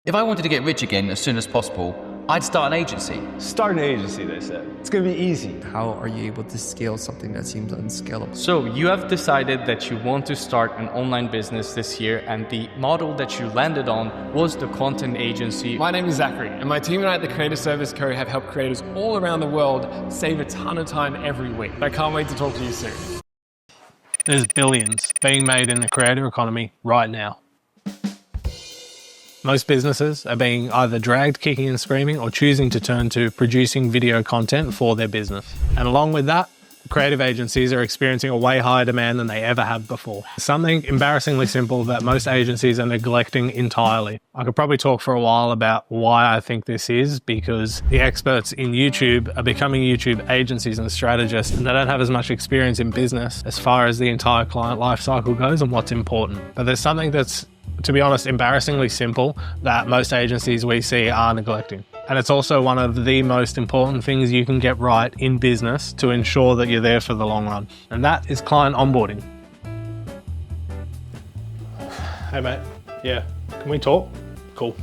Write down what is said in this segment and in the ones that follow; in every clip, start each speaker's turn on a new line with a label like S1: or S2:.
S1: If I wanted to get rich again as soon as possible, I'd start an agency.
S2: Start an agency, they said. It's going to be easy.
S3: How are you able to scale something that seems unscalable?
S4: So you have decided that you want to start an online business this year, and the model that you landed on was the content agency.
S5: My name is Zachary, and my team and I at the Creator Service Co. have helped creators all around the world save a ton of time every week. I can't wait to talk to you soon.
S6: There's billions being made in the creator economy right now. Most businesses are being either dragged kicking and screaming or choosing to turn to producing video content for their business. And along with that, creative agencies are experiencing a way higher demand than they ever have before. Something embarrassingly simple that most agencies are neglecting entirely. I could probably talk for a while about why I think this is, because the experts in YouTube are becoming YouTube agencies and strategists, and they don't have as much experience in business as far as the entire client lifecycle goes and what's important. But there's something that's, to be honest, embarrassingly simple that most agencies we see are neglecting. And it's also one of the most important things you can get right in business to ensure that you're there for the long run. And that is client onboarding. Hey mate, yeah, can we talk? Cool.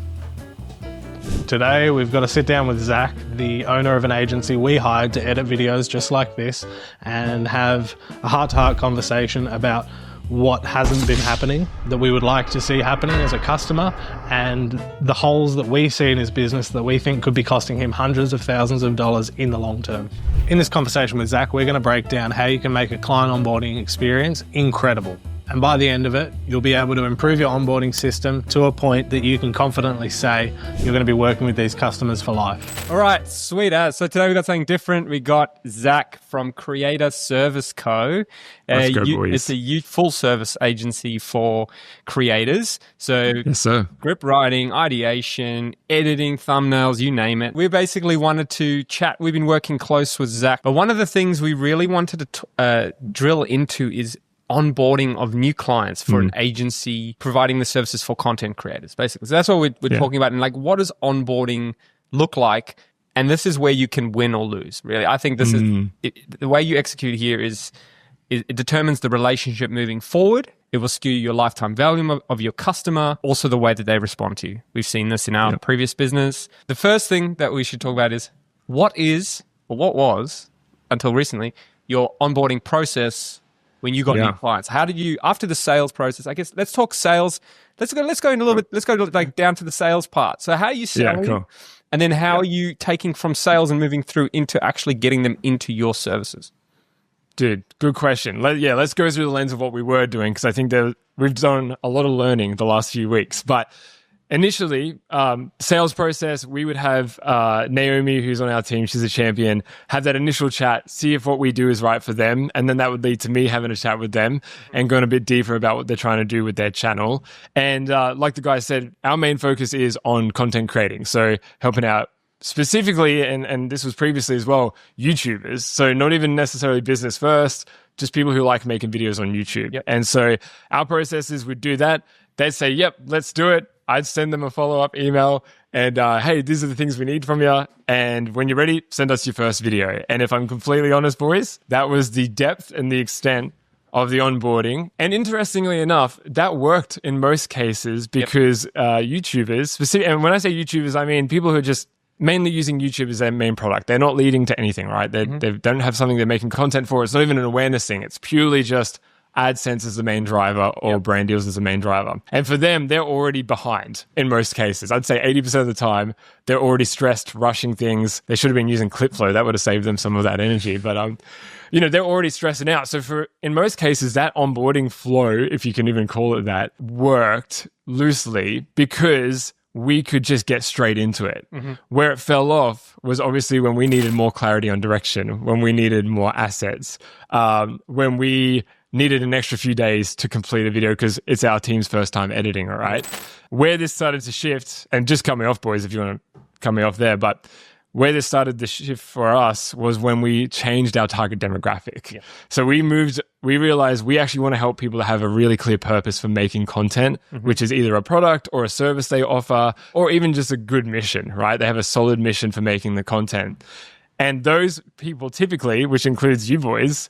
S6: Today we've got to sit down with Zach, the owner of an agency we hired to edit videos just like this, and have a heart-to-heart conversation about what hasn't been happening that we would like to see happening as a customer, and the holes that we see in his business that we think could be costing him hundreds of thousands of dollars in the long term. In this conversation with Zach, we're going to break down how you can make a client onboarding experience incredible. And by the end of it, you'll be able to improve your onboarding system to a point that you can confidently say you're going to be working with these customers for life.
S7: All right, sweet as. So today we got something different. We got Zach from Creator Service Co.
S8: Let's go, boys.
S7: It's a full service agency for creators. So
S8: yes, sir.
S7: Script writing, ideation, editing, thumbnails, you name it. We basically wanted to chat. We've been working close with Zach, but one of the things we really wanted to drill into is onboarding of new clients for an agency providing the services for content creators, basically. So that's what we're talking about. And like, what does onboarding look like? And this is where you can win or lose, really. I think this is the way you execute here is it determines the relationship moving forward. It will skew your lifetime value of your customer, also the way that they respond to you. We've seen this in our previous business. The first thing that we should talk about is what was, until recently, your onboarding process when you got new clients. How did you, after the sales process, I guess, let's talk sales. Let's go in a little bit, let's go like down to the sales part. So how are you selling?
S8: Cool.
S7: And then how are you taking from sales and moving through into actually getting them into your services?
S5: Dude, good question. Let's go through the lens of what we were doing, because I think that we've done a lot of learning the last few weeks. But initially, sales process, we would have Naomi, who's on our team, she's a champion, have that initial chat, see if what we do is right for them. And then that would lead to me having a chat with them and going a bit deeper about what they're trying to do with their channel. And like the guy said, our main focus is on content creating. So helping out specifically, and this was previously as well, YouTubers. So not even necessarily business first, just people who like making videos on YouTube. Yep. And so our processes would do that. They'd say, yep, let's do it. I'd send them a follow-up email and, hey, these are the things we need from you. And when you're ready, send us your first video. And if I'm completely honest, boys, that was the depth and the extent of the onboarding. And interestingly enough, that worked in most cases because YouTubers, and when I say YouTubers, I mean people who are just mainly using YouTube as their main product. They're not leading to anything, right? They don't have something they're making content for. It's not even an awareness thing. It's purely just AdSense as the main driver or brand deals as the main driver. And for them, they're already behind in most cases. I'd say 80% of the time, they're already stressed, rushing things. They should have been using Clipflow. That would have saved them some of that energy. But, they're already stressing out. So in most cases, that onboarding flow, if you can even call it that, worked loosely because we could just get straight into it. Where it fell off was obviously when we needed more clarity on direction, when we needed more assets, when we needed an extra few days to complete a video because it's our team's first time editing, all right? Where this started to shift, and just cut me off, boys, if you want to cut me off there, but where this started to shift for us was when we changed our target demographic. Yeah. So we realized we actually want to help people to have a really clear purpose for making content, which is either a product or a service they offer, or even just a good mission, right? They have a solid mission for making the content. And those people typically, which includes you boys,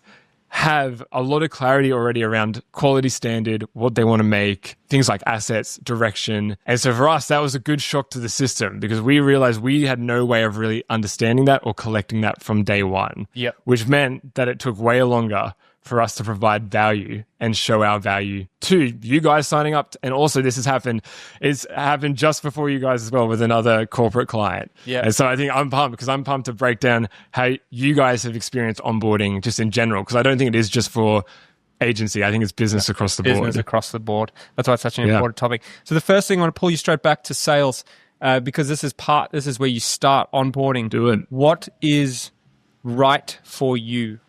S5: have a lot of clarity already around quality standard, what they want to make, things like assets, direction. And so for us, that was a good shock to the system because we realized we had no way of really understanding that or collecting that from day one, which meant that it took way longer for us to provide value and show our value to you guys signing up. And also it's happened just before you guys as well with another corporate client. Yeah. And so I think I'm pumped because I'm pumped to break down how you guys have experienced onboarding just in general, because I don't think it is just for agency. I think it's business across the board.
S7: Business across the board. That's why it's such an important topic. So the first thing I want to pull you straight back to sales, because this is where you start onboarding.
S5: Do it.
S7: What is right for you?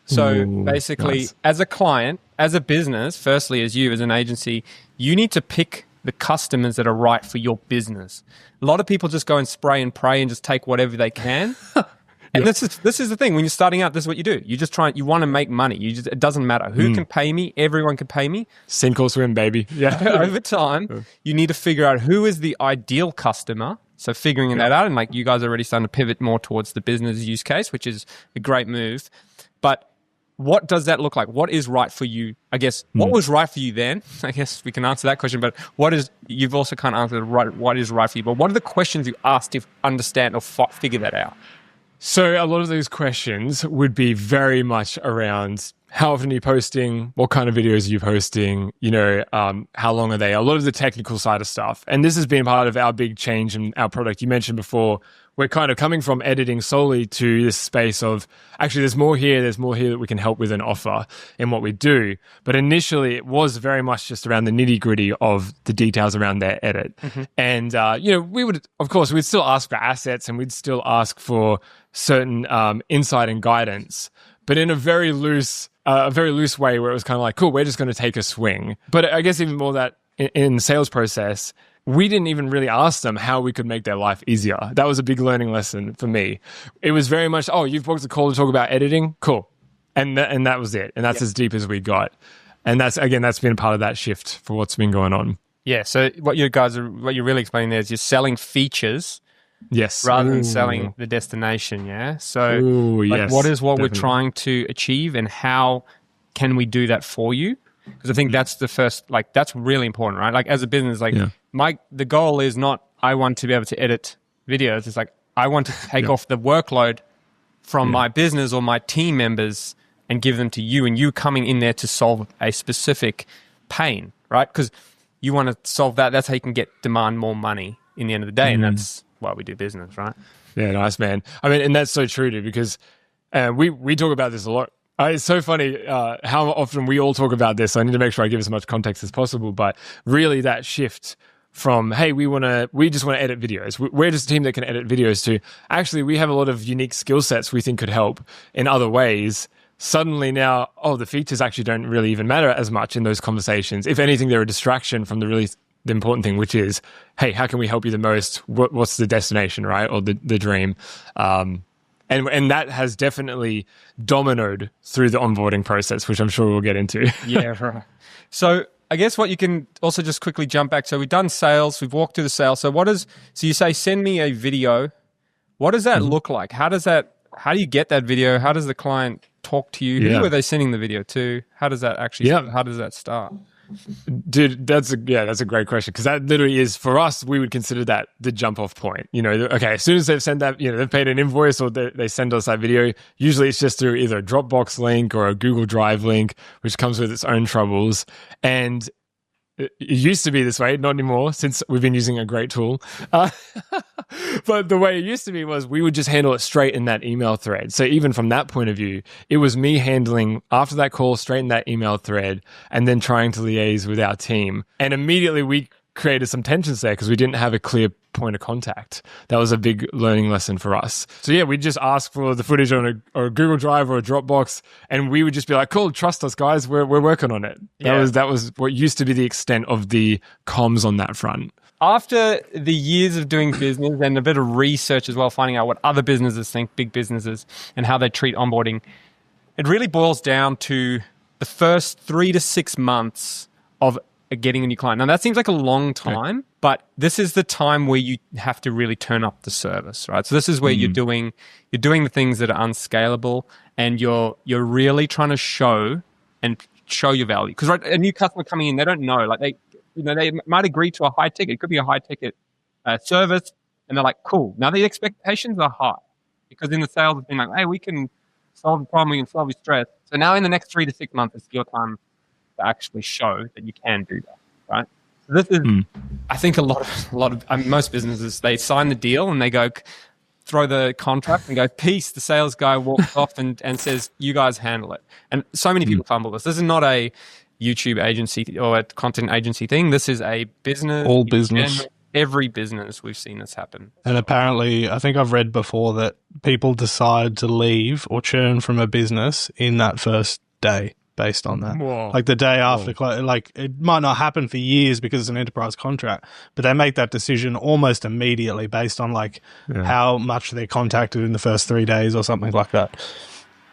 S7: So basically,
S5: nice.
S7: As a client, as a business, firstly, as you, as an agency, you need to pick the customers that are right for your business. A lot of people just go and spray and pray and just take whatever they can. And this is the thing. When you're starting out, this is what you do. You want to make money. It doesn't matter who can pay me. Everyone can pay me.
S5: Sink or swim, baby. Yeah.
S7: Over time, you need to figure out who is the ideal customer. So figuring that out, and like you guys are already starting to pivot more towards the business use case, which is a great move. But what does that look like? What is right for you? I guess, what was right for you then? I guess we can answer that question, but you've also kind of answered what is right for you, but what are the questions you asked to understand or figure that out?
S5: So a lot of those questions would be very much around how often are you posting? What kind of videos are you posting? How long are they? A lot of the technical side of stuff. And this has been part of our big change in our product. You mentioned before, we're kind of coming from editing solely to this space of actually there's more here that we can help with and offer in what we do. But initially it was very much just around the nitty gritty of the details around their edit. And, we'd still ask for assets and we'd still ask for certain insight and guidance, but in a very loose way where it was kind of like, cool, we're just going to take a swing. But I guess even more that in the sales process, we didn't even really ask them how we could make their life easier. That was a big learning lesson for me. It was very much, you've booked a call to talk about editing? Cool. And that was it. And that's as deep as we got. And that's been a part of that shift for what's been going on.
S7: Yeah. So what you're really explaining there is you're selling features.
S5: Yes.
S7: Rather than selling the destination. Yeah. So what is what definitely. We're trying to achieve and how can we do that for you? Because I think that's the first, that's really important, right? Like as a business, the goal is not, I want to be able to edit videos. It's like, I want to take off the workload from my business or my team members and give them to you, and you coming in there to solve a specific pain, right? Because you want to solve that. That's how you can demand more money in the end of the day. And that's why we do business, right?
S5: Yeah, nice, man. I mean, and that's so true too, because we talk about this a lot. It's so funny how often we all talk about this. So I need to make sure I give as much context as possible. But really that shift from, hey, we just want to edit videos. We're just a team that can edit videos to, actually, we have a lot of unique skill sets we think could help in other ways. Suddenly now, the features actually don't really even matter as much in those conversations. If anything, they're a distraction from the important thing, which is, hey, how can we help you the most? What's the destination, right? Or the dream? And that has definitely dominoed through the onboarding process, which I'm sure we'll get into.
S7: Yeah, right. So I guess what you can also just quickly jump back. So we've done sales, we've walked through the sales. So so you say, send me a video. What does that look like? How do you get that video? How does the client talk to you? Who are they sending the video to? How does that actually, how does that start?
S5: Dude, that's a great question, because that literally is, for us, we would consider that the jump off point. Okay, as soon as they've sent that, they've paid an invoice or they send us that video, usually it's just through either a Dropbox link or a Google Drive link, which comes with its own troubles. And it used to be this way, not anymore, since we've been using a great tool. But the way it used to be was we would just handle it straight in that email thread. So even from that point of view, it was me handling after that call straight in that email thread and then trying to liaise with our team. And immediately we created some tensions there because we didn't have a clear point of contact. That was a big learning lesson for us. So yeah, we'd just ask for the footage on a Google Drive or a Dropbox, and we would just be like, cool, trust us guys, we're working on it. That was what used to be the extent of the comms on that front.
S7: After the years of doing business and a bit of research as well, finding out what other businesses think, big businesses, and how they treat onboarding, it really boils down to the first 3 to 6 months of getting a new client. Now that seems like a long time, but this is the time where you have to really turn up the service, right? So this is where you're doing the things that are unscalable, and you're really trying to show your value. Because right, a new customer coming in, they don't know, like they might agree to a high ticket. It could be a high ticket service, and they're like, cool. Now the expectations are high because in the sales it's been like, hey, we can solve the problem, we can solve your stress. So now in the next 3 to 6 months, it's your time to actually show that you can do that, right? So this is, I think a lot of most businesses, they sign the deal and they go throw the contract and go, peace. The sales guy walks off and says, you guys handle it. And so many people fumble this. This is not a YouTube agency or a content agency thing. This is a business.
S6: All business.
S7: Every business we've seen this happen.
S6: And apparently, I think I've read before that people decide to leave or churn from a business in that first day based on that.
S5: Whoa.
S6: Like the day after, like it might not happen for years because it's an enterprise contract, but they make that decision almost immediately based on like how much they're contacted in the first 3 days or something like that.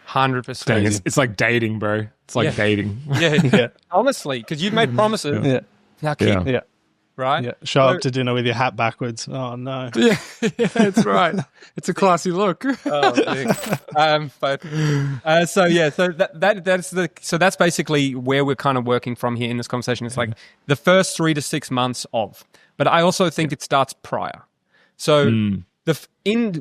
S7: 100%.
S5: It's like dating, bro. It's like dating.
S7: Yeah. Honestly, because you've made promises.
S6: Yeah.
S7: Now keep
S6: Yeah.
S7: right?
S6: Yeah. Show up to dinner with your hat backwards. Oh no.
S5: Yeah, that's right. It's a classy look.
S7: So that's basically where we're kind of working from here in this conversation. It's like the first 3 to 6 months of, but I also think it starts prior. So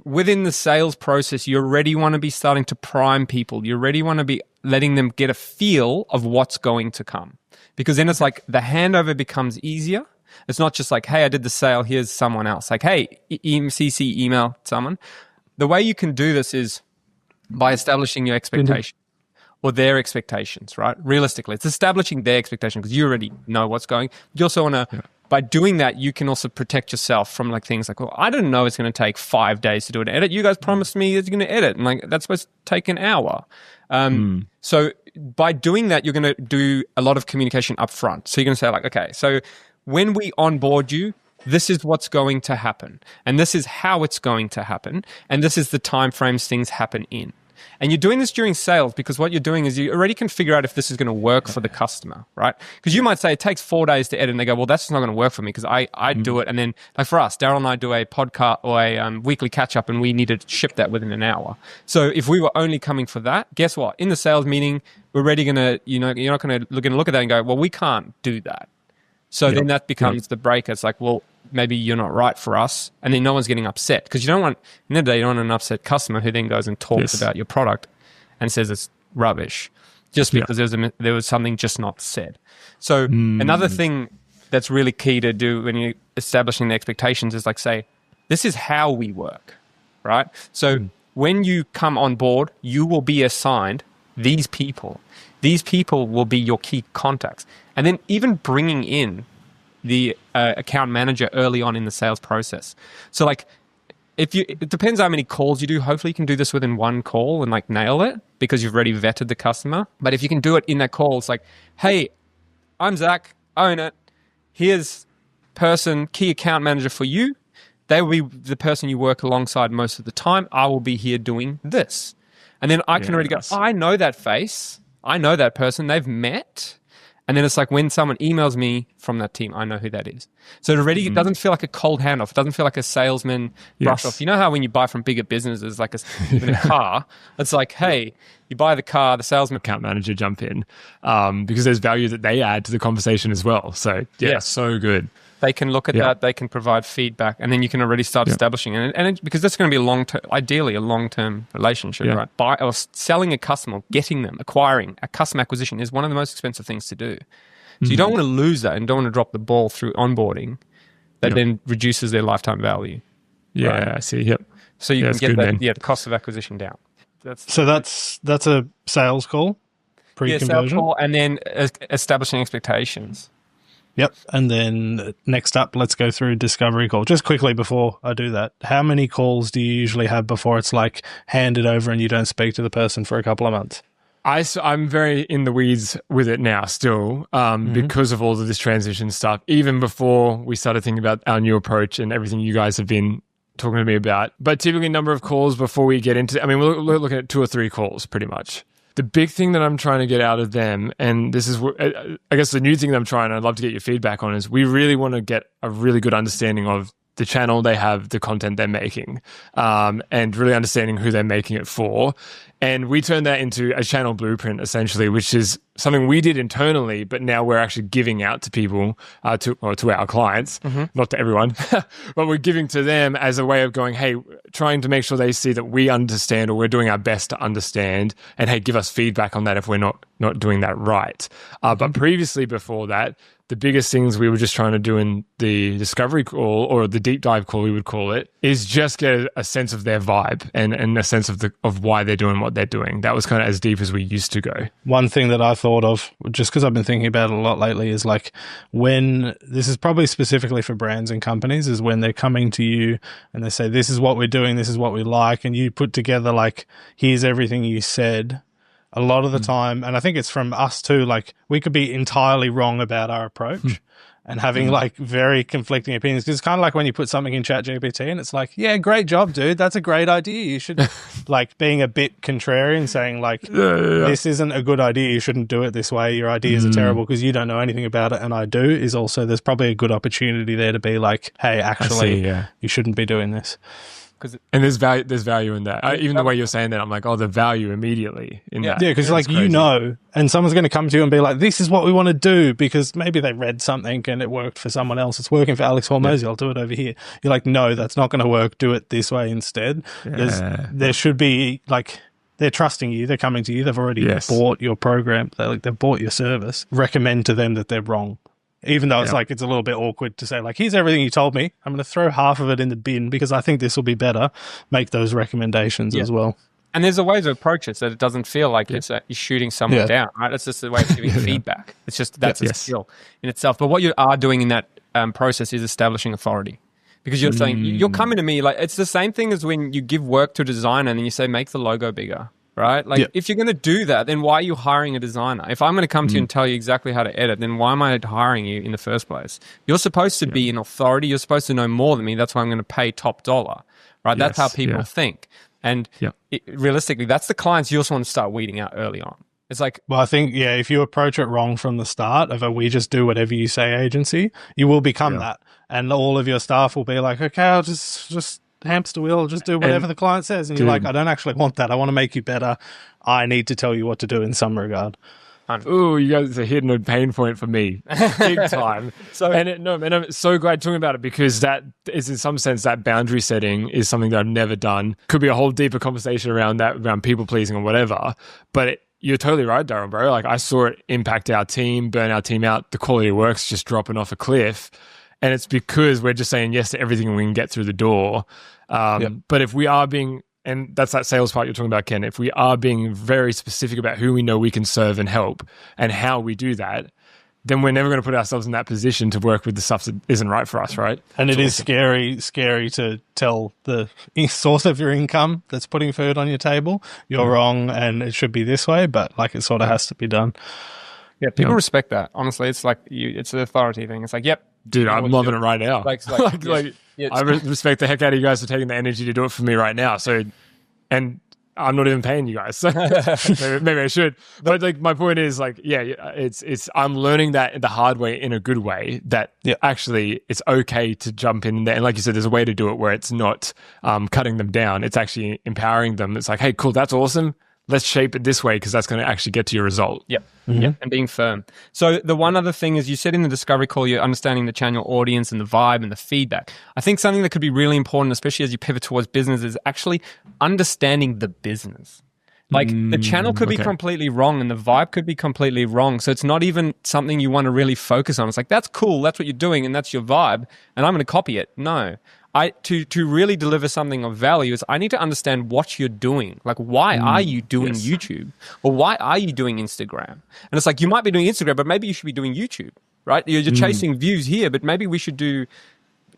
S7: within the sales process, you already want to be starting to prime people. You already want to be letting them get a feel of what's going to come, because then it's like the handover becomes easier. It's not just like, hey, I did the sale, here's someone else. Like, hey, CC email someone. The way you can do this is by establishing your expectation or their expectations, right? Realistically, it's establishing their expectation because you already know what's going. You also want to, by doing that, you can also protect yourself from like things like, well, I didn't know it's going to take 5 days to do an edit. You guys promised me it's going to edit, and like that's supposed to take an hour. So by doing that, you're going to do a lot of communication up front. So you're going to say like, okay, so when we onboard you, this is what's going to happen, and this is how it's going to happen, and this is the time frames things happen in. And you're doing this during sales because what you're doing is you already can figure out if this is going to work for the customer, right? Because you might say it takes 4 days to edit, and they go, well, that's just not going to work for me because I do it. And then like for us, Daryl and I do a podcast or a weekly catch up, and we need to ship that within an hour. So if we were only coming for that, guess what? In the sales meeting, we're already going to, you're not going to look at that and go, well, we can't do that. So then that becomes the breaker. It's like, well, maybe you're not right for us. And then no one's getting upset because you don't want, in the end of the day, you don't want an upset customer who then goes and talks about your product and says it's rubbish just because there was something just not said. So another thing that's really key to do when you're establishing the expectations is like say, this is how we work, right? So when you come on board, you will be assigned these people. These people will be your key contacts. And then even bringing in the account manager early on in the sales process. So like, it depends how many calls you do. Hopefully you can do this within one call and like nail it because you've already vetted the customer. But if you can do it in that call, it's like, hey, I'm Zach, own it. Here's person, key account manager for you. They will be the person you work alongside most of the time. I will be here doing this. And then I can already go, I know that face. I know that person. They've met. And then it's like when someone emails me from that team, I know who that is. So it doesn't feel like a cold handoff. It doesn't feel like a salesman brush off. You know how when you buy from bigger businesses, like even a car, it's like, hey, you buy the car, the salesman
S5: account manager jump in because there's value that they add to the conversation as well. So so good.
S7: They can look at that, they can provide feedback, and then you can already start establishing it. Because that's going to be ideally a long-term relationship, right? Or selling a customer, getting them, acquiring a customer acquisition is one of the most expensive things to do. So you don't want to lose that and don't want to drop the ball through onboarding that then reduces their lifetime value.
S5: Yeah,
S7: right?
S5: I see. Yep.
S7: So you can get the cost of acquisition down.
S6: That's a sales call, pre-conversion?
S7: Sales call, and then establishing expectations.
S6: Yep. And then next up, let's go through discovery call. Just quickly before I do that, how many calls do you usually have before it's like handed over and you don't speak to the person for a couple of months?
S5: I'm very in the weeds with it now still because of all of this transition stuff, even before we started thinking about our new approach and everything you guys have been talking to me about. But typically number of calls before we get into, we're looking at 2 or 3 calls pretty much. The big thing that I'm trying to get out of them, and this is, I guess, the new thing that I'm trying, I'd love to get your feedback on, is we really want to get a really good understanding of the channel they have, the content they're making, and really understanding who they're making it for. And we turned that into a channel blueprint, essentially, which is something we did internally, but now we're actually giving out to people, to our clients, not to everyone, but we're giving to them as a way of going, hey, trying to make sure they see that we understand, or we're doing our best to understand, and hey, give us feedback on that if we're not doing that right. But previously, before that, the biggest things we were just trying to do in the discovery call, or the deep dive call, we would call it, is just get a sense of their vibe and a sense of why they're doing what they're doing. That was kind of as deep as we used to go.
S6: One thing that I thought of, just because I've been thinking about it a lot lately, is like, when this is probably specifically for brands and companies, is when they're coming to you and they say, this is what we're doing, this is what we like, and you put together like, here's everything you said. A lot of the time, and I think it's from us too, like, we could be entirely wrong about our approach and having like very conflicting opinions. Because it's kind of like when you put something in ChatGPT and it's like, yeah, great job, dude. That's a great idea. You should, like, being a bit contrarian, saying like, this isn't a good idea. You shouldn't do it this way. Your ideas are terrible because you don't know anything about it. And I do, is also, there's probably a good opportunity there to be like, hey, actually, you shouldn't be doing this.
S5: And there's value in that. Even the way you're saying that, I'm like, oh, the value immediately in that.
S6: Yeah, because like, you know, and someone's going to come to you and be like, this is what we want to do, because maybe they read something and it worked for someone else. It's working for Alex Hormozy. I'll do it over here. You're like, no, that's not going to work. Do it this way instead. There should be like, they're trusting you. They're coming to you. They've already bought your program. They've bought your service. Recommend to them that they're wrong. Even though it's like, it's a little bit awkward to say like, here's everything you told me. I'm going to throw half of it in the bin because I think this will be better. Make those recommendations as well.
S7: And there's a way to approach it so that it doesn't feel like you're shooting someone down, right? That's just the way of giving feedback. It's just, that's a skill in itself. But what you are doing in that process is establishing authority. Because you're saying, you're coming to me, like, it's the same thing as when you give work to a designer and then you say, make the logo bigger. Right? Like, if you're going to do that, then why are you hiring a designer? If I'm going to come to you and tell you exactly how to edit, then why am I hiring you in the first place? You're supposed to be an authority. You're supposed to know more than me. That's why I'm going to pay top dollar. Right? That's how people think. And realistically, that's the clients you also want to start weeding out early on. It's like,
S6: well, I think, if you approach it wrong from the start of a we just do whatever you say agency, you will become that. And all of your staff will be like, okay, I'll just hamster wheel, just do whatever the client says. And you're like, I don't actually want that. I want to make you better. I need to tell you what to do in some regard.
S5: Ooh, you guys are hitting a pain point for me, big time. And I'm so glad talking about it, because that is, in some sense, that boundary setting is something that I've never done. Could be a whole deeper conversation around that, around people pleasing or whatever. But you're totally right, Darren, bro. Like, I saw it impact our team, burn our team out. The quality of work's just dropping off a cliff. And it's because we're just saying yes to everything we can get through the door. But if we are being, and that's that sales part you're talking about, Ken, if we are being very specific about who we know we can serve and help and how we do that, then we're never going to put ourselves in that position to work with the stuff that isn't right for us, right?
S6: And it is scary to tell the source of your income that's putting food on your table, you're wrong and it should be this way, but like, it sort of has to be done.
S7: Yeah, people respect that. Honestly, it's like it's the authority thing. It's like,
S5: dude, I'm loving it right now.
S7: I
S5: respect the heck out of you guys for taking the energy to do it for me right now. So, and I'm not even paying you guys. So maybe I should. But like, my point is like, it's I'm learning that the hard way in a good way, that actually it's okay to jump in there. And like you said, there's a way to do it where it's not cutting them down. It's actually empowering them. It's like, hey, cool, that's awesome. Let's shape it this way because that's going to actually get to your result.
S7: Yep. And being firm. So the one other thing is, you said in the discovery call, you're understanding the channel audience and the vibe and the feedback. I think something that could be really important, especially as you pivot towards business, is actually understanding the business. Like, the channel could be completely wrong and the vibe could be completely wrong. So it's not even something you want to really focus on. It's like, that's cool. That's what you're doing and that's your vibe. And I'm going to copy it. No. To really deliver something of value is I need to understand what you're doing. Like, why are you doing YouTube? Or why are you doing Instagram? And it's like, you might be doing Instagram, but maybe you should be doing YouTube, right? You're chasing views here, but maybe we should do,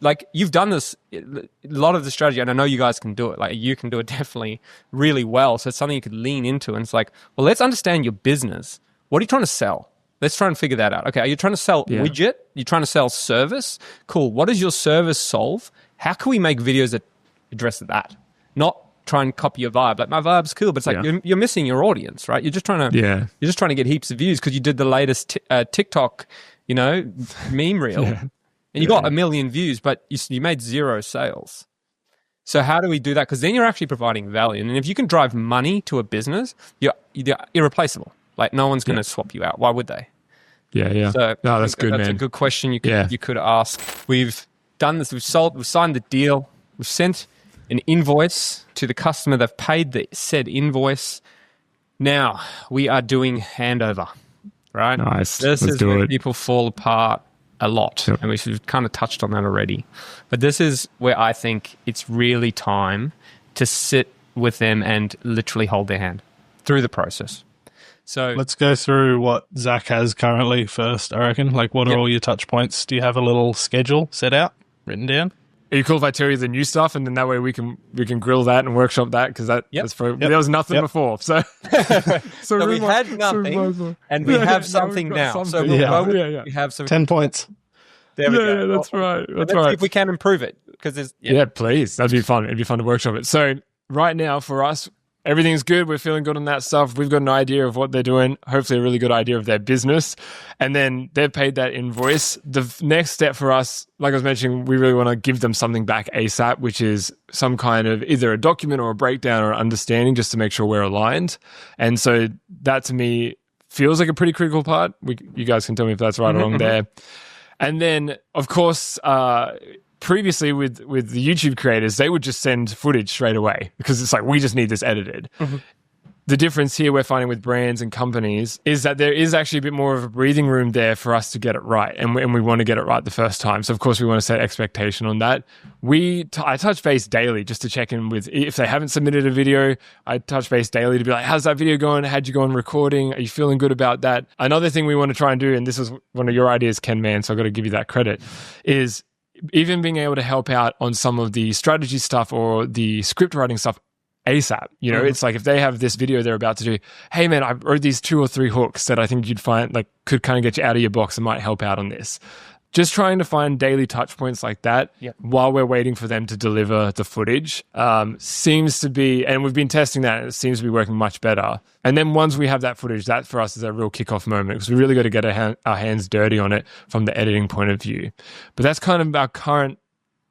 S7: like, you've done this, a lot of the strategy, and I know you guys can do it. Like, you can do it definitely really well. So it's something you could lean into. And it's like, well, let's understand your business. What are you trying to sell? Let's try and figure that out. Okay, are you trying to sell widget? You're trying to sell service? Cool. What does your service solve? How can we make videos that address that? Not try and copy your vibe. Like my vibe's cool, but it's like you're missing your audience, right? You're just trying to get heaps of views because you did the latest TikTok, meme reel, and you got 1 million views, but you made 0 sales. So how do we do that? Because then you're actually providing value, and if you can drive money to a business, you're irreplaceable. Like no one's going to swap you out. Why would they?
S5: Yeah.
S7: So
S5: no, that's good,
S7: That's
S5: man.
S7: a good question you could ask. We've done this. We've signed the deal. We've sent an invoice to the customer. They've paid the said invoice. Now we are doing handover, right?
S5: Nice.
S7: This
S5: Let's
S7: is
S5: do
S7: where
S5: it.
S7: people fall apart a lot, and we've kind of touched on that already. But this is where I think it's really time to sit with them and literally hold their hand through the process. So
S6: let's go through what Zach has currently first, I reckon. Like, what are all your touch points? Do you have a little schedule set out, written down?
S5: Are you cool if I tell you the new stuff, and then that way we can grill that and workshop that? Because there was nothing before. So
S7: we had nothing, and we have something now. So we have some
S6: 10 points.
S7: There we go.
S5: Yeah, that's right.
S7: Let's see if we can improve it. Because there's
S5: please. That'd be fun. It'd be fun to workshop it. So right now for us, everything's good. We're feeling good on that stuff. We've got an idea of what they're doing, hopefully a really good idea of their business. And then they've paid that invoice. The next step for us, like I was mentioning, we really want to give them something back ASAP, which is some kind of either a document or a breakdown or understanding just to make sure we're aligned. And so that to me feels like a pretty critical part. You guys can tell me if that's right or wrong there. And then, of course, previously with the YouTube creators, they would just send footage straight away because it's like, we just need this edited. The difference here we're finding with brands and companies is that there is actually a bit more of a breathing room there for us to get it right. And we want to get it right the first time. So, of course, we want to set expectation on that. I touch base daily just to check in with, if they haven't submitted a video, I touch base daily to be like, how's that video going? How'd you go on recording? Are you feeling good about that? Another thing we want to try and do, and this is one of your ideas, Ken, man, so I've got to give you that credit, is even being able to help out on some of the strategy stuff or the script writing stuff ASAP. It's like if they have this video they're about to do, hey man, I wrote these 2 or 3 hooks that I think you'd find like could kind of get you out of your box and might help out on this. Just trying to find daily touch points like that while we're waiting for them to deliver the footage seems to be, and we've been testing that, and it seems to be working much better. And then once we have that footage, that for us is a real kickoff moment because we really got to get our hands dirty on it from the editing point of view. But that's kind of our current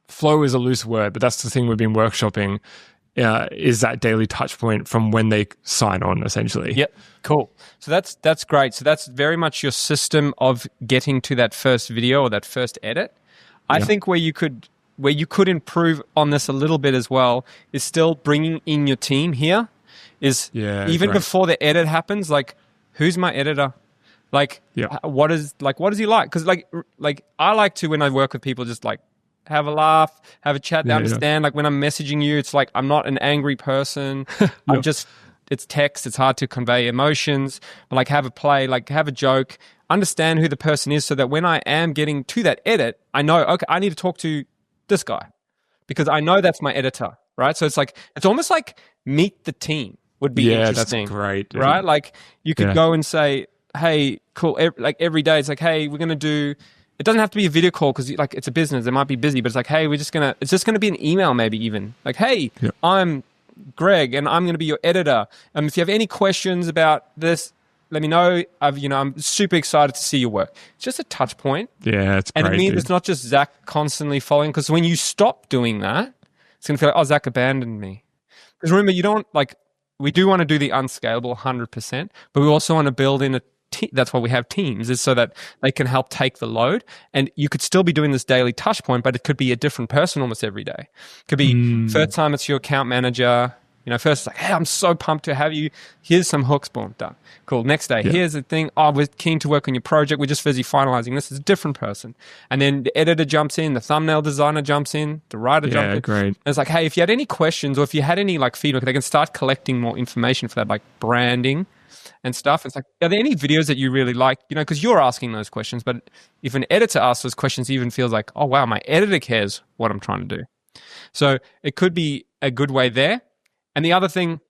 S5: flow is a loose word, but that's the thing we've been workshopping. Is that daily touch point from when they sign on, essentially.
S7: Yep, cool. So that's great. So that's very much your system of getting to that first video or that first edit. I think where you could improve on this a little bit as well is still bringing in your team here. Before the edit happens, like, who's my editor? Like, what does he like? Because like I like to, when I work with people, just like have a laugh, have a chat. They understand. Like when I'm messaging you, it's like I'm not an angry person. It's text. It's hard to convey emotions. But like have a play, like have a joke. Understand who the person is, so that when I am getting to that edit, I know, okay, I need to talk to this guy because I know that's my editor, right? So it's almost like meet the team would be interesting.
S5: That's great, dude.
S7: Right? Like you could go and say, hey, cool. Like every day, it's like, hey, we're gonna do. It doesn't have to be a video call because like it's a business. They might be busy, but it's like, hey, it's just gonna be an email, maybe even like, hey, I'm Greg and I'm gonna be your editor. If you have any questions about this, let me know. I'm super excited to see your work. It's just a touch point.
S5: Yeah, it's great.
S7: And it means it's not just Zach constantly following, because when you stop doing that, it's gonna feel like, oh, Zach abandoned me. Because remember, we do want to do the unscalable 100%, but we also want to build in a that's why we have teams, is so that they can help take the load. And you could still be doing this daily touch point, but it could be a different person almost every day. It could be first time it's your account manager. First it's like, hey, I'm so pumped to have you. Here's some hooks, boom, done. Cool. Next day, here's the thing. Oh, we're keen to work on your project. We're just busy finalizing this. Is a different person. And then the editor jumps in, the thumbnail designer jumps in, the writer jumps in.
S5: Great.
S7: And it's like, hey, if you had any questions or if you had any like feedback, they can start collecting more information for that, like branding and stuff. It's like, are there any videos that you really like? Because you're asking those questions, but if an editor asks those questions, it even feels like, oh, wow, my editor cares what I'm trying to do. So it could be a good way there. And the other thing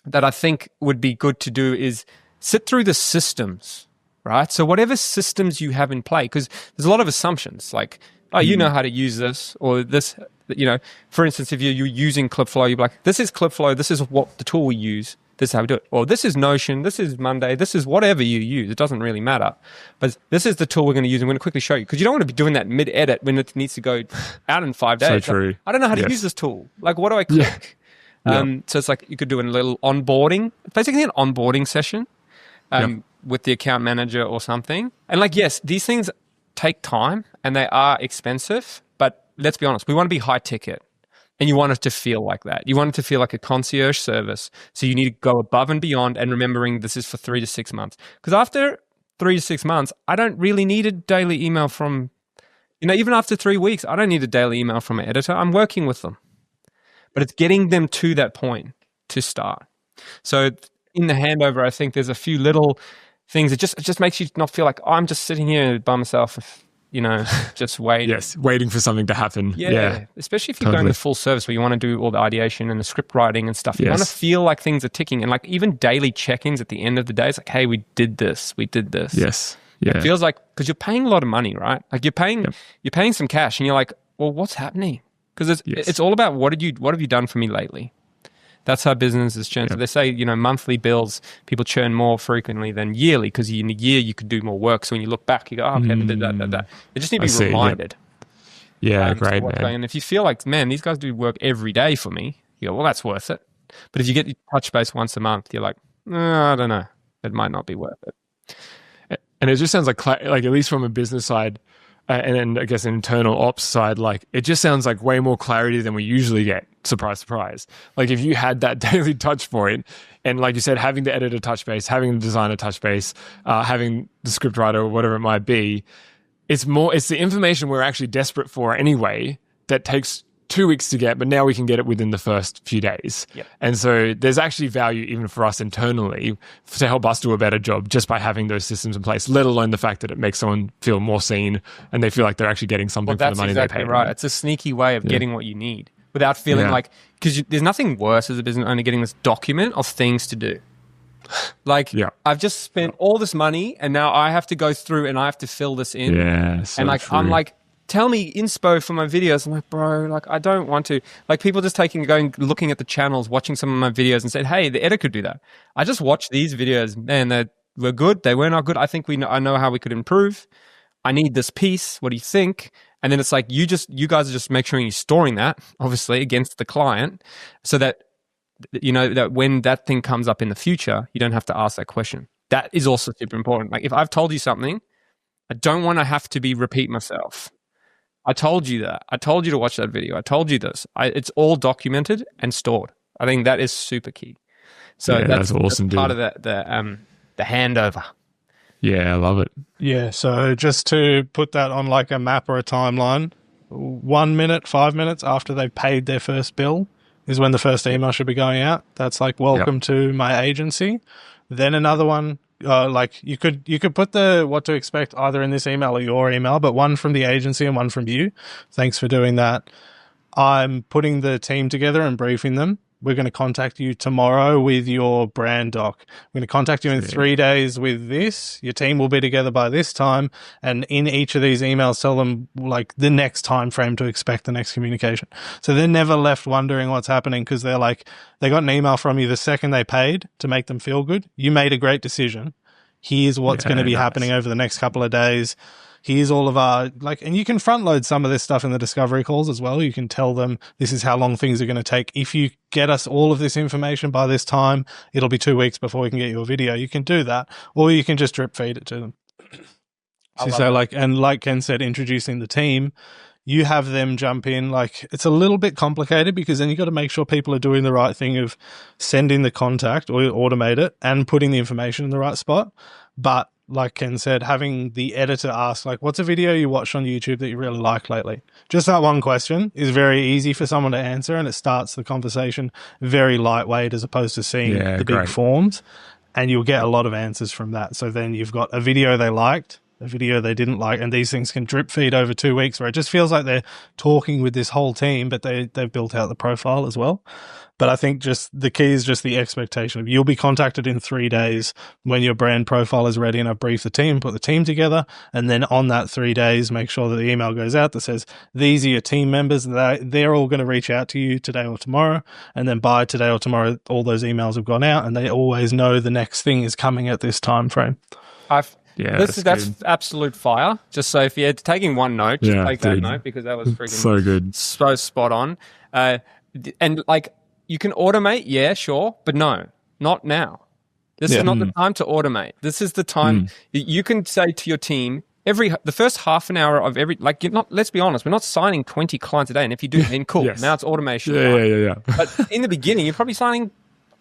S7: that I think would be good to do is sit through the systems, right? So whatever systems you have in play, because there's a lot of assumptions like, oh, you know how to use this, or this you know, for instance, if you're using Clipflow, you're like, this is Clipflow, this is what the tool we use, this is how we do it. Or this is Notion, this is Monday, this is whatever you use. It doesn't really matter. But this is the tool we're going to use. I'm going to quickly show you, because you don't want to be doing that mid-edit when it needs to go out in 5 days.
S5: So true.
S7: Like, I don't know how to use this tool. Like, what do I click? So it's like you could do a little onboarding, basically an onboarding session with the account manager or something. And like, yes, these things take time and they are expensive, but let's be honest, we want to be high ticket. And you want it to feel like that. You want it to feel like a concierge service. So you need to go above and beyond, and remembering this is for 3 to 6 months. Because after 3 to 6 months, I don't really need a daily email from, you know, even after 3 weeks, I don't need a daily email from an editor. I'm working with them. But it's getting them to that point to start. So in the handover, I think there's a few little things. It just makes you not feel like, oh, I'm just sitting here by myself, you know, just waiting.
S5: Yes, waiting for something to happen.
S7: Yeah. Especially if you're going the full service where you want to do all the ideation and the script writing and stuff. You want to feel like things are ticking. And like even daily check-ins at the end of the day, it's like, hey, we did this.
S5: Yes. Yeah.
S7: It feels like, because you're paying a lot of money, right? Like you're paying some cash and you're like, well, what's happening? Because it's all about what have you done for me lately? That's how businesses churn. So they say, you know, monthly bills, people churn more frequently than yearly, because in a year you could do more work. So when you look back, you go, oh, okay, that. You just need to be reminded.
S5: Yeah, great, man.
S7: And if you feel like, man, these guys do work every day for me, you go, well, that's worth it. But if you get your touch base once a month, you're like, I don't know. It might not be worth it.
S5: And it just sounds like at least from a business side, and then I guess an internal ops side, like it just sounds like way more clarity than we usually get. Surprise, surprise. Like if you had that daily touch point, and like you said, having the editor touch base, having the designer touch base, having the script writer or whatever it might be, it's the information we're actually desperate for anyway that takes 2 weeks to get, but now we can get it within the first few days.
S7: Yep.
S5: And so there's actually value even for us internally to help us do a better job just by having those systems in place, let alone the fact that it makes someone feel more seen and they feel like they're actually getting something for the money they paid.
S7: Right. It's a sneaky way of getting what you need without feeling like, because there's nothing worse as a business owner getting this document of things to do. Like, I've just spent all this money and now I have to go through and I have to fill this in.
S5: Yeah. So
S7: and like,
S5: true.
S7: I'm like, tell me inspo for my videos. I'm like, bro, like I don't want to. Like people just looking at the channels, watching some of my videos and said, hey, the editor could do that. I just watched these videos, man, they were good. They were not good. I think I know how we could improve. I need this piece. What do you think? And then it's like, you guys are just make sure you're storing that, obviously, against the client so that, you know, that when that thing comes up in the future, you don't have to ask that question. That is also super important. Like if I've told you something, I don't want to have to repeat myself. I told you that. I told you to watch that video. I told you this. It's all documented and stored. I think that is super key. So that's awesome. That's part of the handover.
S5: Yeah, I love it.
S6: Yeah, so just to put that on like a map or a timeline, 1 minute, 5 minutes after they've paid their first bill is when the first email should be going out. That's like, welcome to my agency. Then another one. Like you could put the what to expect either in this email or your email, but one from the agency and one from you. Thanks for doing that. I'm putting the team together and briefing them. We're going to contact you tomorrow with your brand doc. We're going to contact you in 3 days with this. Your team will be together by this time. And in each of these emails, tell them like the next time frame to expect the next communication. So they're never left wondering what's happening because they're like, they got an email from you the second they paid to make them feel good. You made a great decision. Here's what's going to be happening over the next couple of days. Here's all of our, like, and you can front load some of this stuff in the discovery calls as well. You can tell them this is how long things are going to take. If you get us all of this information by this time, it'll be 2 weeks before we can get you a video. You can do that, or you can just drip feed it to them. So like, and like Ken said, introducing the team, you have them jump in. Like it's a little bit complicated because then you got to make sure people are doing the right thing of sending the contact or automate it and putting the information in the right spot. But like Ken said, having the editor ask, like, what's a video you watched on YouTube that you really liked lately? Just that one question is very easy for someone to answer, and it starts the conversation very lightweight as opposed to seeing the big forms, and you'll get a lot of answers from that. So then you've got a video they liked, a video they didn't like, and these things can drip feed over 2 weeks, where it just feels like they're talking with this whole team, but they've built out the profile as well. But I think just the key is just the expectation of you'll be contacted in 3 days when your brand profile is ready, and I've briefed the team, put the team together, and then on that 3 days, make sure that the email goes out that says, these are your team members, they're all going to reach out to you today or tomorrow, and then by today or tomorrow, all those emails have gone out, and they always know the next thing is coming at this time frame.
S7: That's absolute fire. Just so if you're taking one note, just take that note, because that was freaking
S5: so good,
S7: so spot on. And like, you can automate, yeah, sure, but no, not now. This is not the time to automate. This is the time you can say to your team, the first half an hour of every, like, you're not, let's be honest, we're not signing 20 clients a day. And if you do, then cool. Now it's automation.
S5: Yeah.
S7: But in the beginning, you're probably signing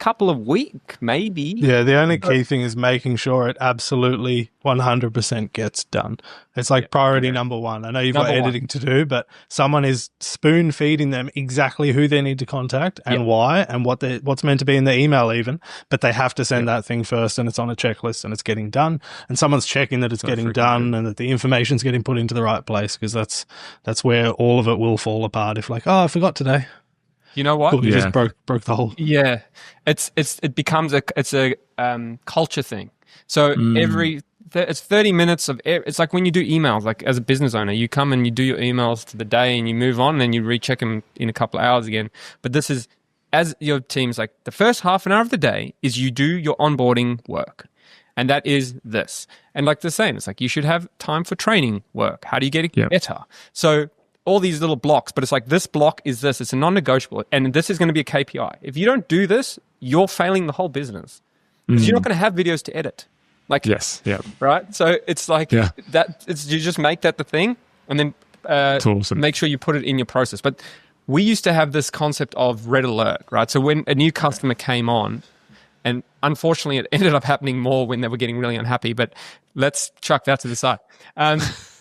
S7: couple of weeks, maybe.
S6: Yeah, the only key thing is making sure it absolutely 100% gets done. It's like priority number one. I know you've got editing to do, but someone is spoon feeding them exactly who they need to contact and why, and what's meant to be in the email even, but they have to send that thing first, and it's on a checklist and it's getting done, and someone's checking that it's getting done and that the information's getting put into the right place, because that's where all of it will fall apart if, like, oh, I forgot today.
S7: You know what?
S6: Cool, you just broke the whole.
S7: Yeah, it becomes a culture thing. So it's 30 minutes of. It's like when you do emails. Like, as a business owner, you come and you do your emails for the day, and you move on, and then you recheck them in a couple of hours again. But this is, as your team's like, the first half an hour of the day is you do your onboarding work. And that is this. And like the same, it's like you should have time for training work. How do you get it better? So all these little blocks, but it's like, this block is this. It's a non-negotiable. And this is going to be a KPI. If you don't do this, you're failing the whole business. Because you're not going to have videos to edit. Like, right? So it's like that. You just make that the thing, and then awesome. Make sure you put it in your process. But we used to have this concept of red alert, right? So when a new customer came on, and unfortunately it ended up happening more when they were getting really unhappy, but let's chuck that to the side.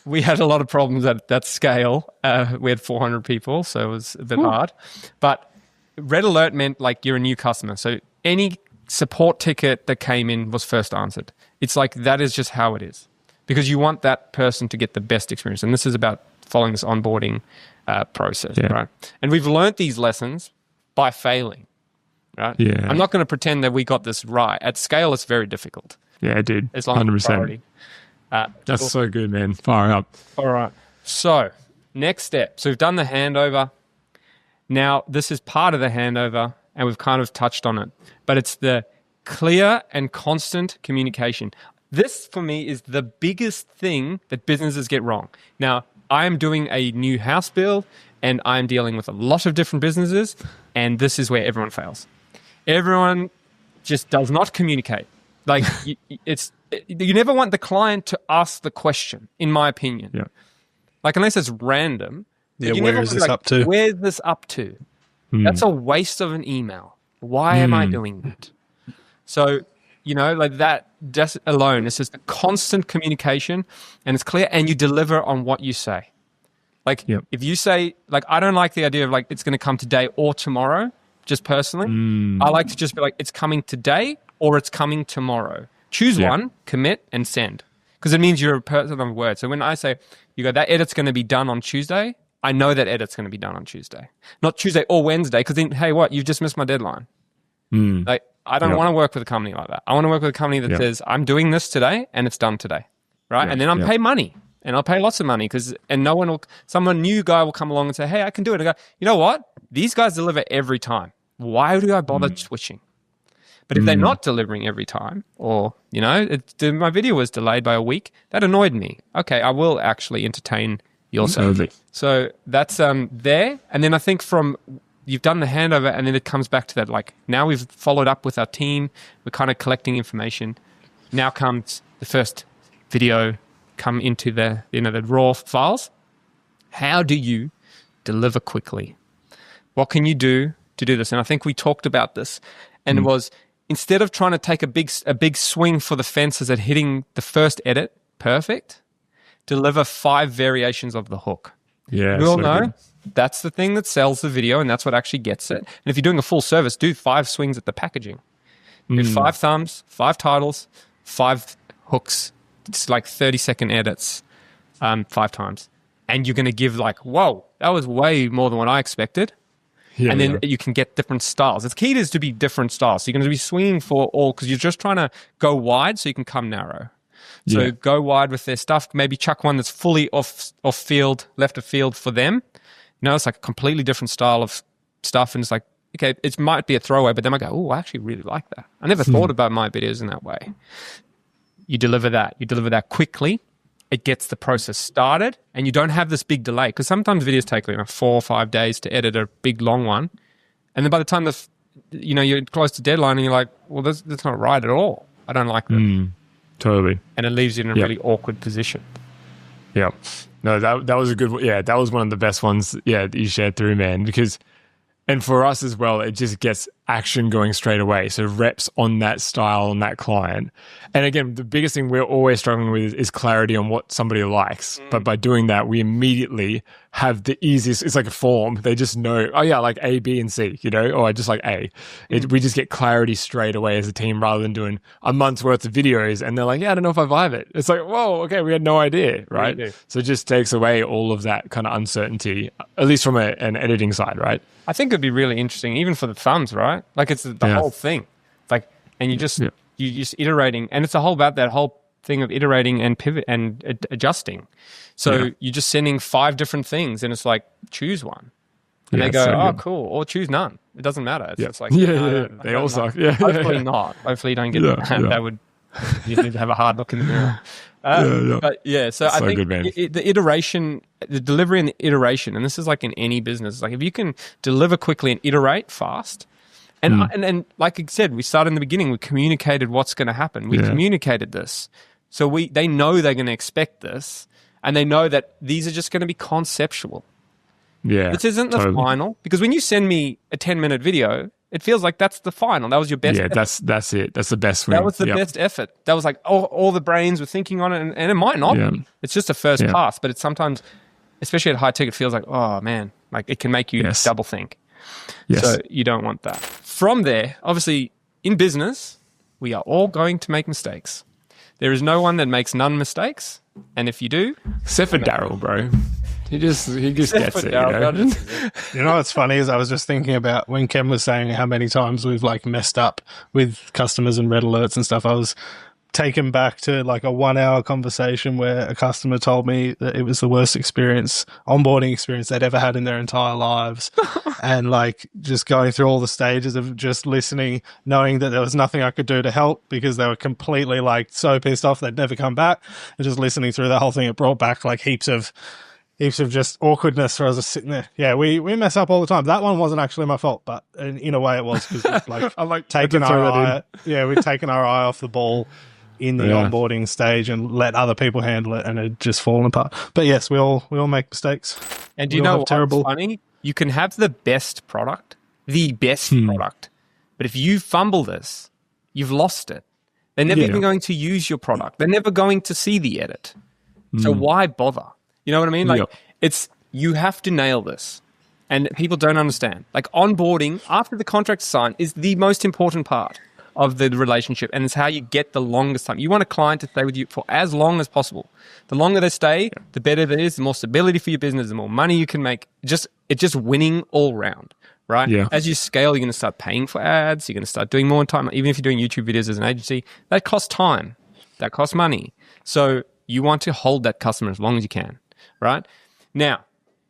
S7: We had a lot of problems at that scale. We had 400 people, so it was a bit hard. But red alert meant like you're a new customer. So any support ticket that came in was first answered. It's like, that is just how it is, because you want that person to get the best experience. And this is about following this onboarding process, right? And we've learned these lessons by failing, right? Yeah. I'm not going to pretend that we got this right. At scale, it's very difficult.
S5: Yeah, dude.
S7: As long 100%. As priority.
S5: That's so good, man. Fire up.
S7: All right. So, next step. So, we've done the handover. Now, this is part of the handover, and we've kind of touched on it, but it's the clear and constant communication. This, for me, is the biggest thing that businesses get wrong. Now, I am doing a new house build, and I'm dealing with a lot of different businesses, and this is where everyone fails. Everyone just does not communicate. Like, you never want the client to ask the question, in my opinion. Yeah. Like, unless it's random.
S6: Yeah, where is this up to?
S7: Where's this up to? That's a waste of an email. Why am I doing that? So, like that just alone, it's just a constant communication, and it's clear, and you deliver on what you say. Like, if you say, like, I don't like the idea of like, it's going to come today or tomorrow, just personally. I like to just be like, it's coming today or it's coming tomorrow. Choose one, commit, and send. Because it means you're a person of word. So when I say, that edit's going to be done on Tuesday, I know that edit's going to be done on Tuesday. Not Tuesday or Wednesday, because then, hey, what? You've just missed my deadline. Like, I don't want to work with a company like that. I want to work with a company that says, I'm doing this today, and it's done today. Right? And then I'll pay money. And I'll pay lots of money, and someone new guy will come along and say, hey, I can do it. I go, you know what? These guys deliver every time. Why do I bother switching? But if they're not delivering every time, or, my video was delayed by a week, that annoyed me. Okay, I will actually entertain your service. So that's there. And then I think you've done the handover, and then it comes back to that, like, now we've followed up with our team. We're kind of collecting information. Now comes the first video come into the raw files. How do you deliver quickly? What can you do to do this? And I think we talked about this, and it was, instead of trying to take a big swing for the fences at hitting the first edit perfect, deliver 5 variations of the hook. Yeah, we all know that's the thing that sells the video, and that's what actually gets it. And if you're doing a full service, do 5 swings at the packaging. Do 5 thumbs, 5 titles, 5 hooks it's like 30-second edits 5 times. And you're going to give like, whoa, that was way more than what I expected.
S5: Yeah,
S7: and then you can get different styles. The key is to be different styles. So you're going to be swinging for all, because you're just trying to go wide so you can come narrow. So go wide with their stuff. Maybe chuck one that's fully off field, left of field for them. It's like a completely different style of stuff. And it's like, okay, it might be a throwaway, but then I go, oh, I actually really like that. I never thought about my videos in that way. You deliver that. You deliver that quickly. It gets the process started, and you don't have this big delay, because sometimes videos take 4 or 5 days to edit a big long one, and then by the time you're close to deadline, and you're like, well, that's not right at all. I don't like that.
S5: Totally.
S7: And it leaves you in a really awkward position.
S5: Yeah. No, that was a good. Yeah, that was one of the best ones. Yeah, that you shared through, man, because. And for us as well, it just gets action going straight away. So reps on that style, on that client. And again, the biggest thing we're always struggling with is clarity on what somebody likes. But by doing that, we immediately have the easiest, it's like a form. They just know, oh yeah, I like A, B, and C, or I just like A. We just get clarity straight away as a team, rather than doing a month's worth of videos. And they're like, yeah, I don't know if I vibe it. It's like, whoa, okay, we had no idea, right? So it just takes away all of that kind of uncertainty, at least from an editing side, right?
S7: I think it'd be really interesting, even for the thumbs, right? Like it's the whole thing. Like, and you just iterating, and it's a whole about that whole thing of iterating and pivot and adjusting. So you're just sending 5 different things, and it's like, choose one. And they go, cool, or choose none. It doesn't matter. It's like,
S5: they all suck.
S7: Hopefully not. Hopefully you don't get that. That would, you need to have a hard look in the mirror. But so I think the iteration, the delivery and the iteration, and this is like in any business, like if you can deliver quickly and iterate fast, and like I said, we started in the beginning, we communicated what's going to happen. We communicated this. So they know they're going to expect this, and they know that these are just going to be conceptual. Yeah. This isn't the final, because when you send me a 10-minute video, it feels like that's the final. That was your best effort.
S5: That's it. That's the best one.
S7: That was the best effort. That was like all the brains were thinking on it, and it might not be. It's just a first pass, but it's sometimes, especially at high tech, it feels like, oh man, like it can make you double think. So you don't want that. From there, obviously, in business, we are all going to make mistakes. There is no one that makes none mistakes, and if you do,
S5: except for Daryl, bro. He just gets it.
S6: You know what's funny is I was just thinking about when Ken was saying how many times we've like messed up with customers and red alerts and stuff. I was taken back to like a 1-hour conversation where a customer told me that it was the worst onboarding experience they'd ever had in their entire lives. And like just going through all the stages of just listening, knowing that there was nothing I could do to help because they were completely like so pissed off they'd never come back, and just listening through the whole thing, it brought back like heaps of just awkwardness where I was just sitting there. Yeah, we mess up all the time. That one wasn't actually my fault, but in a way it was, because like
S5: I like
S6: taking our eye, we've taken our eye off the ball in the onboarding stage and let other people handle it, and it just fallen apart. But yes, we all make mistakes.
S7: And do you know what's funny? You can have the best product, but if you fumble this, you've lost it. They're never even going to use your product. They're never going to see the edit. So why bother? You know what I mean? Like you have to nail this, and people don't understand. Like onboarding after the contract's signed is the most important part of the relationship, and it's how you get the longest time. You want a client to stay with you for as long as possible. The longer they stay, the better it is, the more stability for your business, the more money you can make. It's just winning all round, right? Yeah. As you scale, you're going to start paying for ads. You're going to start doing more time. Even if you're doing YouTube videos as an agency, that costs time. That costs money. So you want to hold that customer as long as you can. Right? Now,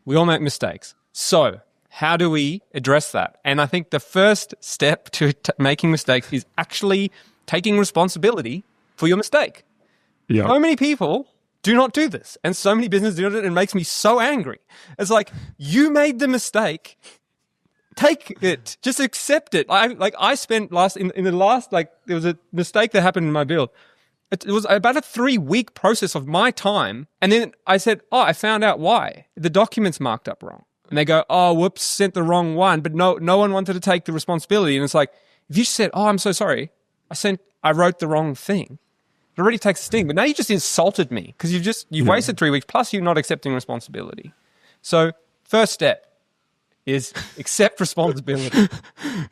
S7: we all make mistakes. So how do we address that? And I think the first step to making mistakes is actually taking responsibility for your mistake. Yeah. So many people do not do this, and so many businesses do it, and it makes me so angry. It's like, you made the mistake. Take it. Just accept it. I spent there was a mistake that happened in my build. It was about a 3-week process of my time. And then I said, I found out why. The document's marked up wrong. And they go, whoops, sent the wrong one. But no one wanted to take the responsibility. And it's like, if you said, I'm so sorry, I wrote the wrong thing. It already takes a sting. But now you just insulted me because you've wasted 3 weeks, plus you're not accepting responsibility. So first step is accept responsibility,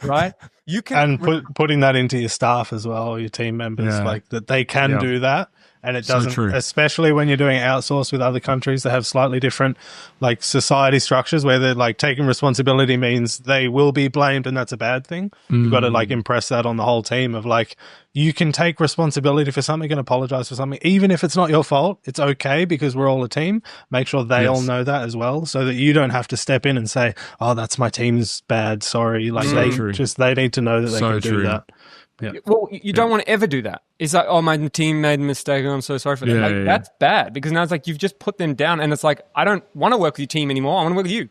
S7: right? You can
S6: putting that into your staff as well, your team members, like that they can do that, And it
S5: So
S6: doesn't,
S5: true.
S6: especially when you're doing outsource with other countries that have slightly different like society structures where they're like taking responsibility means they will be blamed and that's a bad thing. You've got to like impress that on the whole team of like, you can take responsibility for something and apologize for something. Even if it's not your fault, it's okay because we're all a team. Make sure they all know that as well so that you don't have to step in and say, oh, that's my team's bad. Sorry. Like they need to know that they can do that. Yeah.
S7: Well, you don't want to ever do that. It's like, oh, my team made a mistake and I'm so sorry for that. Like, that's bad because now it's like you've just put them down and it's like, I don't want to work with your team anymore. I want to work with you.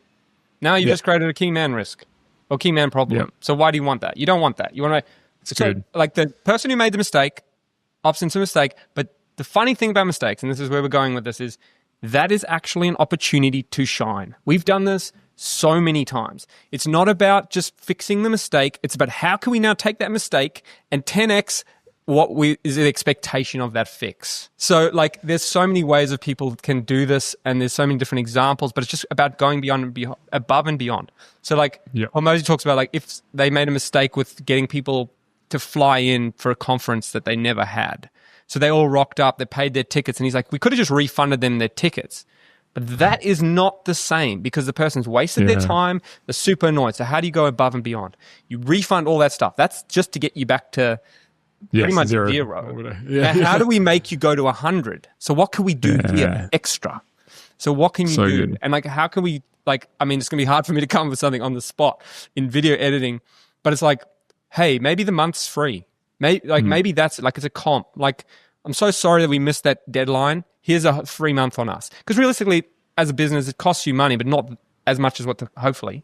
S7: Now you've just created a key man risk or key man problem.
S5: Yep.
S7: So why do you want that? You don't want that. You want to, like the person who made the mistake opts into a mistake. But the funny thing about mistakes, and this is where we're going with this, is that is actually an opportunity to shine. We've done this so many times. It's not about just fixing the mistake. It's about how can we now take that mistake and 10x what is the expectation of that fix. So like there's so many ways of people can do this and there's so many different examples, but it's just about going above and beyond. So like Hormozy talks about like if they made a mistake with getting people to fly in for a conference that they never had. So they all rocked up, they paid their tickets and he's like, we could have just refunded them their tickets. But that is not the same because the person's wasted their time. They're super annoyed. So how do you go above and beyond? You refund all that stuff. That's just to get you back to pretty much zero. Now, how do we make you go to 100? So what can we do here extra? So what can you do? Good. And like, how can we like, I mean, it's going to be hard for me to come up with something on the spot in video editing, but it's like, hey, maybe the month's free. Maybe that's like, it's a comp. Like, I'm so sorry that we missed that deadline. Here's a free month on us. Because realistically, as a business, it costs you money, but not as much as hopefully.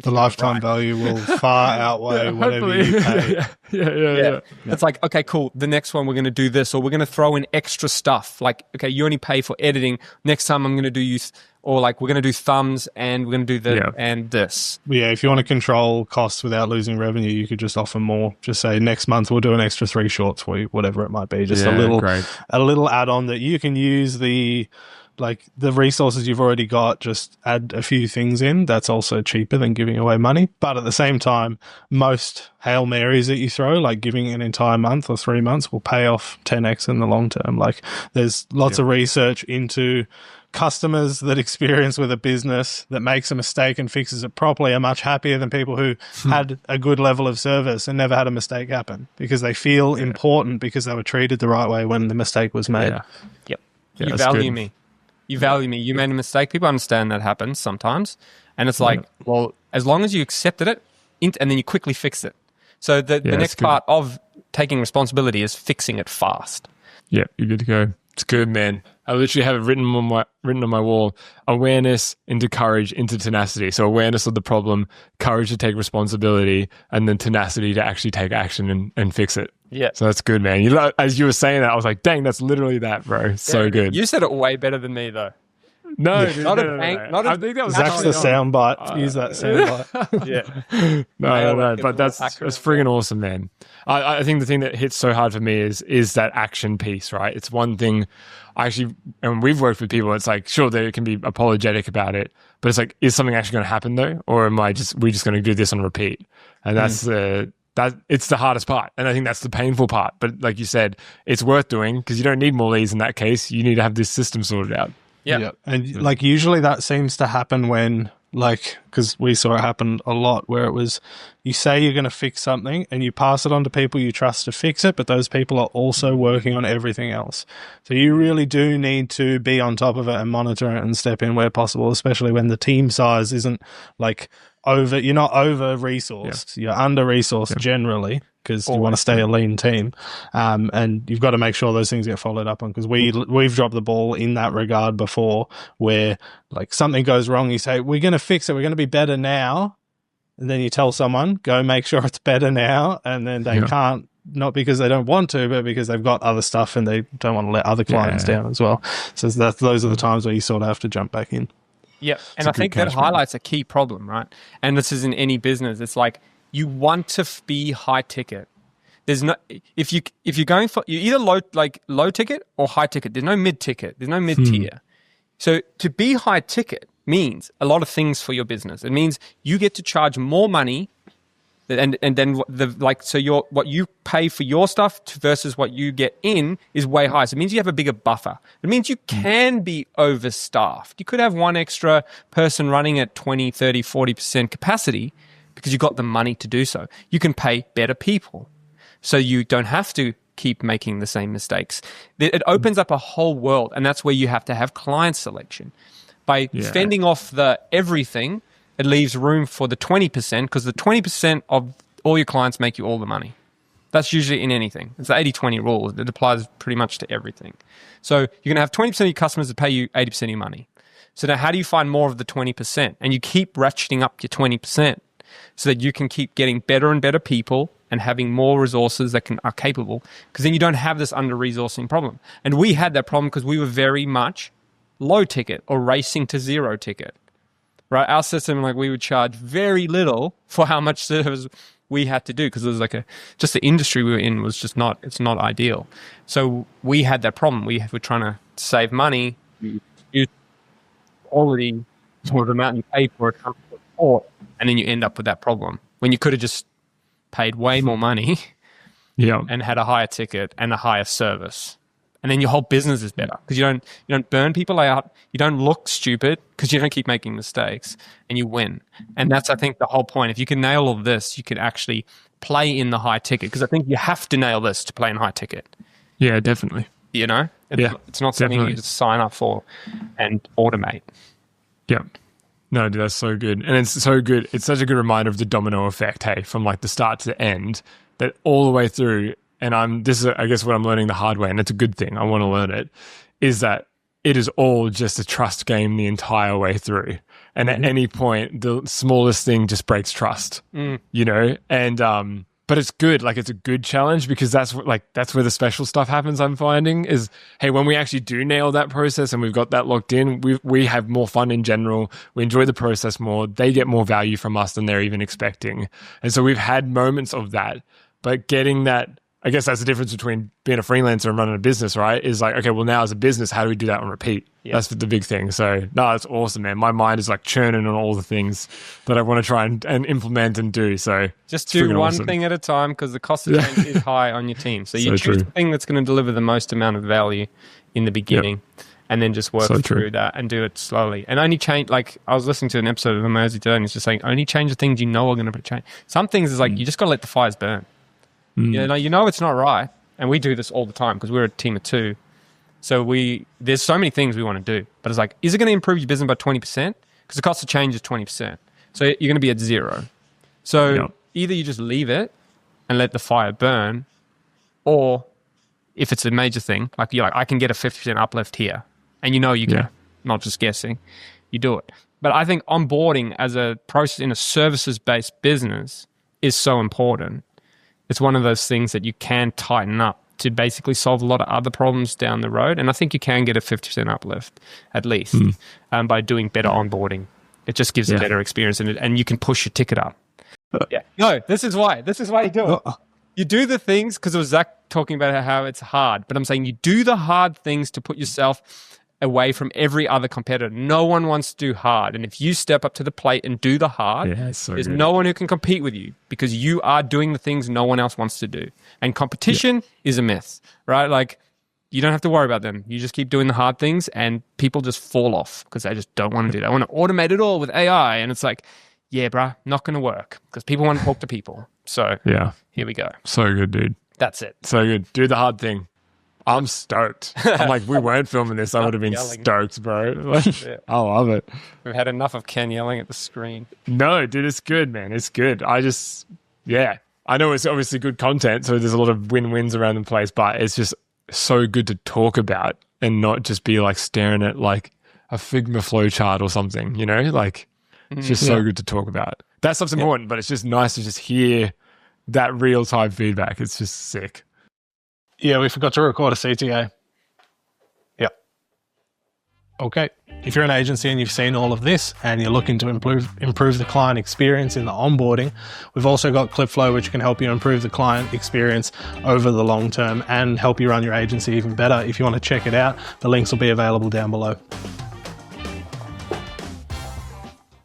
S6: The lifetime value will far outweigh whatever you pay.
S5: Yeah.
S7: It's like, okay, cool. The next one, we're going to do this, or we're going to throw in extra stuff. Like, okay, you only pay for editing. Next time I'm going to do or like we're going to do thumbs and we're going to do and this.
S6: Yeah, if you want to control costs without losing revenue, you could just offer more. Just say next month we'll do an extra 3 shorts for you, whatever it might be. Just a little add-on that you can use the resources you've already got, just add a few things in. That's also cheaper than giving away money. But at the same time, most Hail Marys that you throw, like giving an entire month or 3 months, will pay off 10x in the long term. Like there's lots of research into customers that experience with a business that makes a mistake and fixes it properly are much happier than people who had a good level of service and never had a mistake happen because they feel important because they were treated the right way when the mistake was made.
S7: Yeah, you value me. You value me. You made a mistake. People understand that happens sometimes. And it's like, well, as long as you accepted it and then you quickly fix it. So the next part of taking responsibility is fixing it fast.
S5: Yeah, you're good to go. It's good, man. I literally have it written on my wall: awareness into courage into tenacity. So awareness of the problem, courage to take responsibility, and then tenacity to actually take action and fix it.
S7: Yeah.
S5: So that's good, man. As you were saying that, I was like, dang, that's literally that, bro. So good.
S7: You said it way better than me, though.
S5: No,
S7: Not I think that was
S6: Zach's the soundbite. Use that soundbite.
S5: No. But that's friggin' awesome, man. I think the thing that hits so hard for me is that action piece, right? It's one thing. And we've worked with people. It's like, sure, they can be apologetic about it, but it's like, is something actually going to happen though, or am we just going to do this on repeat? And that's it's the hardest part, and I think that's the painful part. But like you said, it's worth doing because you don't need more leads in that case. You need to have this system sorted out.
S6: Yeah. And like usually that seems to happen when because we saw it happen a lot where it was you say you're going to fix something and you pass it on to people you trust to fix it, but those people are also working on everything else. So you really do need to be on top of it and monitor it and step in where possible, especially when the team size isn't you're not over resourced, you're under resourced generally because you want to stay a lean team. And you've got to make sure those things get followed up on because we've dropped the ball in that regard before where like something goes wrong. You say, we're going to fix it. We're going to be better now. And then you tell someone, go make sure it's better now. And then they can't, not because they don't want to, but because they've got other stuff and they don't want to let other clients down as well. So those are the times where you sort of have to jump back in.
S7: Yeah, and I think that highlights a key problem, right? And this is in any business. It's like you want to be high ticket. There's no if you're going for you're either low ticket or high ticket. There's no mid ticket. There's no mid tier. So to be high ticket means a lot of things for your business. It means you get to charge more money And then what you pay for your stuff versus what you get in is way higher. So it means you have a bigger buffer. It means you can be overstaffed. You could have one extra person running at 20, 30, 40% capacity because you got the money to do so. You can pay better people so you don't have to keep making the same mistakes. It opens up a whole world, and that's where you have to have client selection. By fending off the everything, it leaves room for the 20%, because the 20% of all your clients make you all the money. That's usually in anything. It's the 80-20 rule. It applies pretty much to everything. So you're going to have 20% of your customers that pay you 80% of your money. So now how do you find more of the 20%? And you keep ratcheting up your 20% so that you can keep getting better and better people and having more resources that are capable, because then you don't have this under-resourcing problem. And we had that problem because we were very much low ticket or racing to zero ticket. Right, our system, like, we would charge very little for how much service we had to do, because it was like just the industry we were in was just it's not ideal. So we had that problem. We were trying to save money, use quality for the amount you pay for a company support, and then you end up with that problem when you could have just paid way more money, and had a higher ticket and a higher service. And then your whole business is better because you don't burn people out. You don't look stupid because you don't keep making mistakes, and you win. And that's, I think, the whole point. If you can nail all this, you can actually play in the high ticket, because I think you have to nail this to play in high ticket.
S5: Yeah, definitely.
S7: You know? It's not something you just sign up for and automate.
S5: Yeah. No, dude, that's so good. And it's so good. It's such a good reminder of the domino effect, hey, from like the start to the end, that all the way through. And this is, I guess, what I'm learning the hard way, and it's a good thing. I want to learn it, is that it is all just a trust game the entire way through. And at any point, the smallest thing just breaks trust, you know? And, but it's good. Like, it's a good challenge, because that's where the special stuff happens, I'm finding, is, hey, when we actually do nail that process and we've got that locked in, we have more fun in general. We enjoy the process more. They get more value from us than they're even expecting. And so we've had moments of that, but getting that, I guess that's the difference between being a freelancer and running a business, right? Is like, okay, well, now as a business, how do we do that on repeat? Yeah. That's the big thing. So, no, that's awesome, man. My mind is like churning on all the things that I want to try and implement and do. So
S7: just do one thing at a time, because the cost of change is high on your team. So you choose the thing that's going to deliver the most amount of value in the beginning, and then just work through that and do it slowly. And only change, like, I was listening to an episode of Amazing today, and it's just saying, only change the things you know are going to change. Some things is like, you just got to let the fires burn. You know it's not right, and we do this all the time because we're a team of two. So there's so many things we want to do, but it's like, is it going to improve your business by 20%? Because the cost of change is 20%. So you're going to be at zero. So either you just leave it and let the fire burn, or if it's a major thing, like you're like, I can get a 50% uplift here, and you can, not just guessing, you do it. But I think onboarding as a process in a services-based business is so important. It's one of those things that you can tighten up to basically solve a lot of other problems down the road. And I think you can get a 50% uplift at least by doing better onboarding. It just gives a better experience, and you can push your ticket up. No, this is why you do it. You do the things, because it was Zach talking about how it's hard, but I'm saying you do the hard things to put yourself away from every other competitor. No one wants to do hard. And if you step up to the plate and do the hard, there's no one who can compete with you, because you are doing the things no one else wants to do. And competition is a myth, right? Like, you don't have to worry about them. You just keep doing the hard things, and people just fall off because they just don't want to do that. They want to automate it all with AI. And it's like, yeah, bruh, not going to work, because people want to talk to people. So here we go.
S5: So good, dude.
S7: That's it.
S5: So good. Do the hard thing. I'm stoked. I'm like, we weren't filming this, I would have been stoked, bro. Like, I love it.
S7: We've had enough of Ken yelling at the screen.
S5: No, dude, it's good, man. It's good. I know it's obviously good content, so there's a lot of win-wins around the place, but it's just so good to talk about and not just be like staring at like a Figma flowchart or something, you know? Like, it's just so good to talk about. That stuff's important, but it's just nice to just hear that real-time feedback. It's just sick.
S6: Yeah, we forgot to record a CTA. Yep. Okay. If you're an agency and you've seen all of this and you're looking to improve the client experience in the onboarding, we've also got Clipflow, which can help you improve the client experience over the long term and help you run your agency even better. If you want to check it out, the links will be available down below.